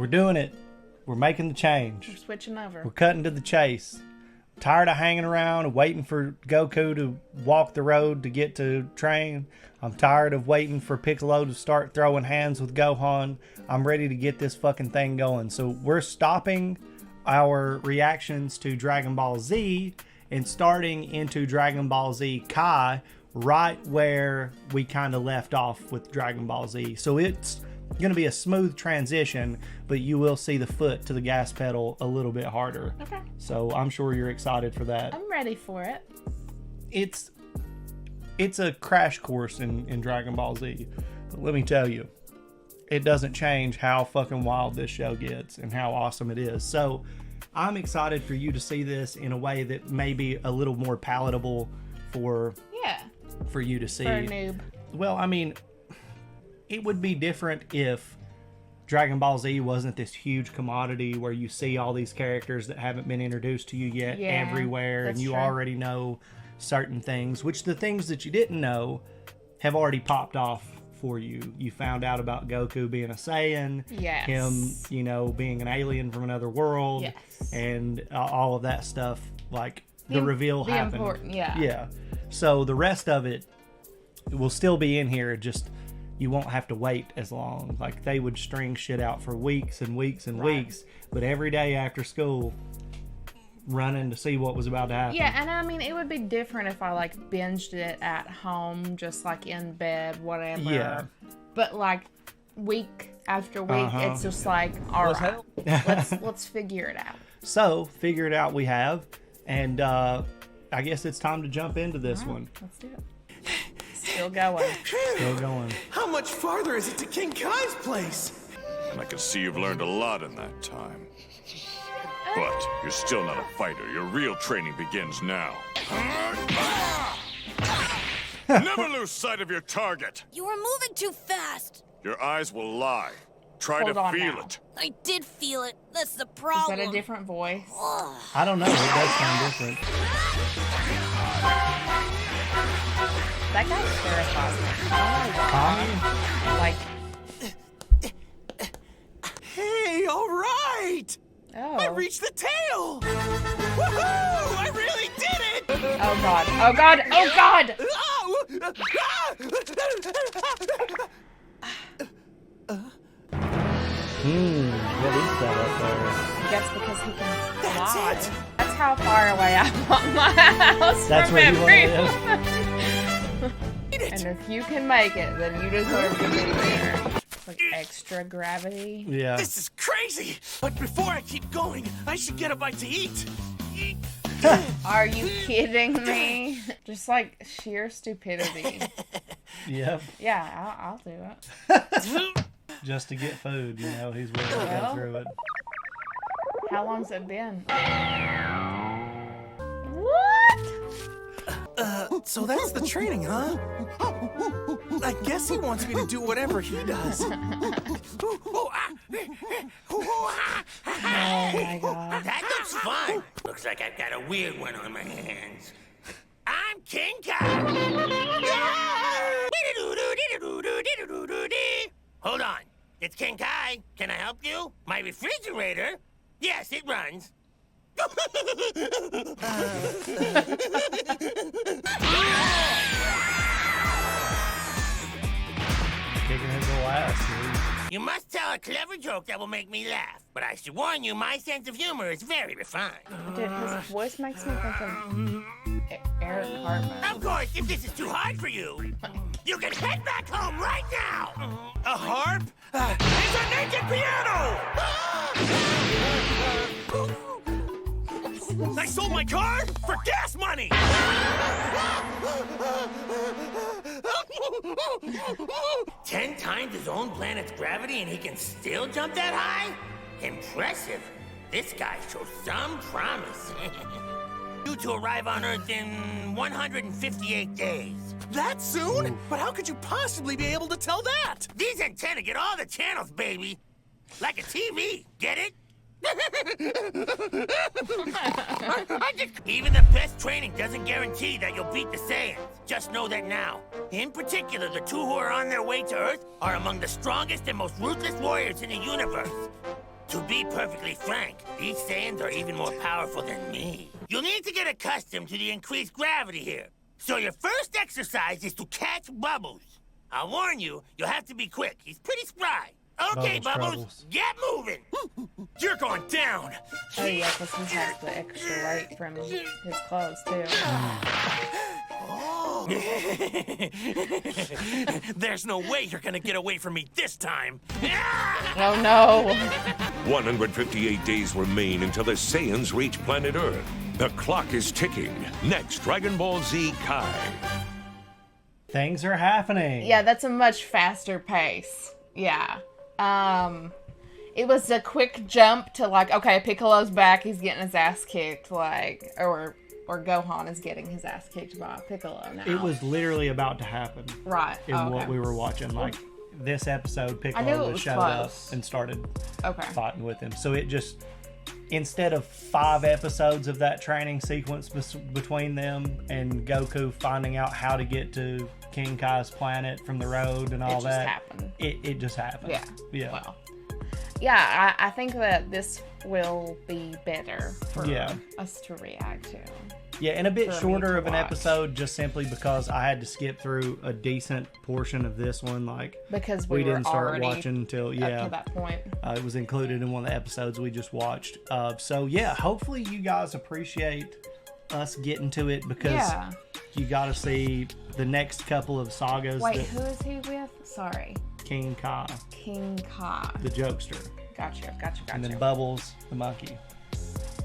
doing it. We're making the change. We're switching over. We're cutting to the chase. Tired of hanging around and waiting for Goku to walk the road to get to train. I'm tired of waiting for Piccolo to start throwing hands with Gohan. I'm ready to get this fucking thing going. So we're stopping our reactions to Dragon Ball Z and starting into Dragon Ball Z Kai right where we kind of left off with Dragon Ball Z. So it's going to be a smooth transition, but you will see the foot to the gas pedal a little bit harder. Okay. So I'm sure you're excited for that. I'm ready for it. It's a crash course in Dragon Ball Z. But let me tell you, it doesn't change how fucking wild this show gets and how awesome it is. So I'm excited for you to see this in a way that may be a little more palatable for you to see. For a noob. Well, I mean, it would be different if Dragon Ball Z wasn't this huge commodity where you see all these characters that haven't been introduced to you yet everywhere, and you already know certain things, which the things that you didn't know have already popped off for you. You found out about Goku being a Saiyan, him, you know, being an alien from another world, and all of that stuff. Like the reveal happened. Important, yeah. So the rest of it will still be in here. Just you won't have to wait as long. Like they would string shit out for weeks and weeks and weeks, but every day after school, running to see what was about to happen. Yeah, and I mean, it would be different if I like binged it at home, just like in bed, whatever. Yeah. But like week after week, it's just like, all right, let's figure it out. So figure it out we have, and I guess it's time to jump into this one. Let's do it. Still going. Still going. How much farther is it to King Kai's place? I can see you've learned a lot in that time. But you're still not a fighter. Your real training begins now. Never lose sight of your target. You were moving too fast. Your eyes will lie. Try to feel it. I did feel it. That's the problem. Is that a different voice? I don't know. It does sound different. That guy terrifies me. Like, hey, all right. Oh. I reached the tail! Woohoo! I really did it! Oh god! Oh god! Oh god! What is that up there? That's because he can fly. That's it! That's how far away I want my house That's from where you everyone. want to live. And if you can make it, then you deserve to be there. Like extra gravity. Yeah. This is crazy! But before I keep going, I should get a bite to eat. Are you kidding me? Just like sheer stupidity. Yep. Yeah, I'll do it. Just to get food, you know, he's willing to go through it. How long's it been? What? So that's the training, huh? I guess he wants me to do whatever he does. Oh my god. That looks fun. Looks like I've got a weird one on my hands. I'm King Kai. Hold on. It's King Kai. Can I help you? My refrigerator? Yes, it runs. Kicking his little ass, dude. You must tell a clever joke that will make me laugh. But I should warn you, my sense of humor is very refined. Dude, his voice makes me think of Eric Cartman. Of course, if this is too hard for you, you can head back home right now. A harp? It's a naked piano! I sold my car for gas money! 10 times his own planet's gravity and he can still jump that high? Impressive. This guy shows some promise. Due to arrive on Earth in 158 days. That soon? But how could you possibly be able to tell that? These antennae get all the channels, baby. Like a TV, get it? Even the best training doesn't guarantee that you'll beat the Saiyans. Just know that now. In particular, the two who are on their way to Earth are among the strongest and most ruthless warriors in the universe. To be perfectly frank, these Saiyans are even more powerful than me. You'll need to get accustomed to the increased gravity here. So your first exercise is to catch Bubbles. I'll warn you, you'll have to be quick. He's pretty spry. Okay, Bubbles, get moving. You're going down. Oh yeah, because he has the extra weight from his clothes too. There's no way you're gonna get away from me this time. Oh no. 158 days remain until the Saiyans reach planet Earth. The clock is ticking. Next, Dragon Ball Z Kai. Things are happening. Yeah, that's a much faster pace. Yeah. It was a quick jump to like, okay, Piccolo's back, he's getting his ass kicked, like, or Gohan is getting his ass kicked by Piccolo now. It was literally about to happen. Right. In what we were watching. Like, this episode, Piccolo was showed up and started fighting with him. So it just, instead of 5 episodes of that training sequence between them and Goku finding out how to get to King Kai's planet from the road and all that, happened. It just happened. Yeah. Well, yeah, I think that this will be better for us to react to. Yeah, and a bit shorter of an episode, just simply because I had to skip through a decent portion of this one. Like, because we didn't start watching until up to that point. It was included in one of the episodes we just watched. So yeah, hopefully you guys appreciate us getting to it, because you got to see the next couple of sagas. Wait, who is he with? Sorry. King Kai. King Kai. The jokester. Gotcha. And then Bubbles, the monkey.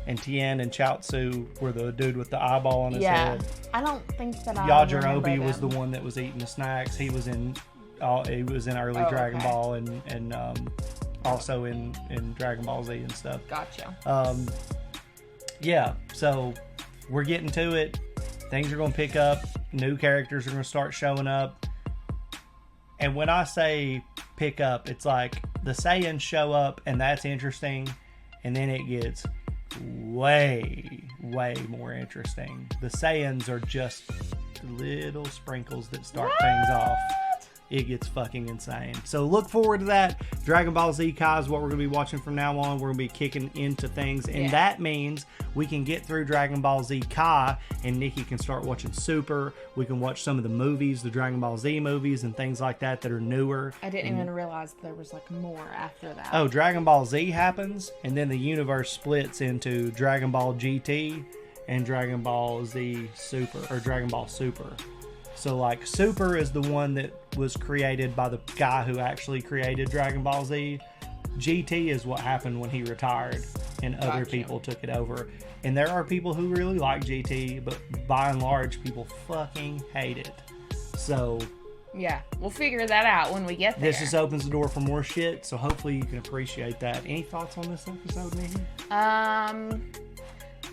And Tien and Chaozu were the dude with the eyeball on his head. I don't think that I Yajirobe was the one that was eating the snacks. He was in early Dragon Ball and also in Dragon Ball Z and stuff. Gotcha. Yeah, so we're getting to it. Things are going to pick up. New characters are going to start showing up. And when I say pick up, it's like the Saiyans show up, and that's interesting. And then it gets way more interesting. The Saiyans are just little sprinkles that start things off. It gets fucking insane. So look forward to that. Dragon Ball Z Kai is what we're going to be watching from now on. We're going to be kicking into things. And that means we can get through Dragon Ball Z Kai and Nikki can start watching Super. We can watch some of the movies, the Dragon Ball Z movies and things like that are newer. I didn't even realize there was like more after that. Oh, Dragon Ball Z happens and then the universe splits into Dragon Ball GT and Dragon Ball Z Super, or Dragon Ball Super. So, like, Super is the one that was created by the guy who actually created Dragon Ball Z. GT is what happened when he retired and other people took it over. And there are people who really like GT, but by and large, people fucking hate it. So... yeah, we'll figure that out when we get there. This just opens the door for more shit, so hopefully you can appreciate that. Any thoughts on this episode, Nikki?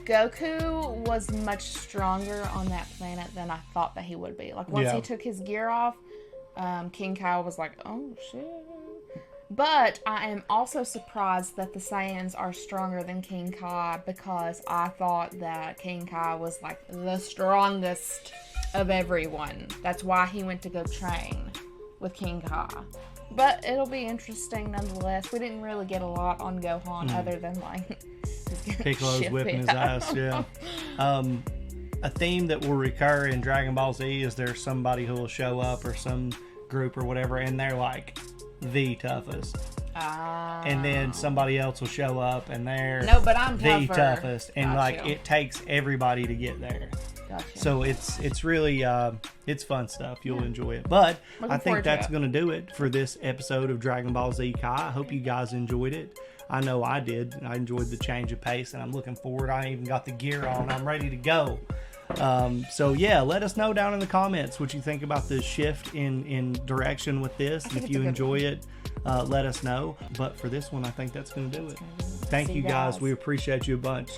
Goku was much stronger on that planet than I thought that he would be. Like, once he took his gear off, King Kai was like, oh, shit. But I am also surprised that the Saiyans are stronger than King Kai, because I thought that King Kai was, like, the strongest of everyone. That's why he went to go train with King Kai. But it'll be interesting nonetheless. We didn't really get a lot on Gohan other than, like... Piccolo's whipping his ass, yeah. A theme that will recur in Dragon Ball Z is there's somebody who will show up, or some group or whatever, and they're like the toughest. And then somebody else will show up and they're the toughest. And like it takes everybody to get there. Gotcha. So it's really it's fun stuff. You'll enjoy it. But I think that's going to do it for this episode of Dragon Ball Z Kai. I hope you guys enjoyed it. I know I did. I enjoyed the change of pace, and I'm looking forward. I even got the gear on. I'm ready to go. So yeah, let us know down in the comments what you think about the shift in direction with this. If you enjoy it, let us know. But for this one, I think that's going to do it. Thank you guys. We appreciate you a bunch.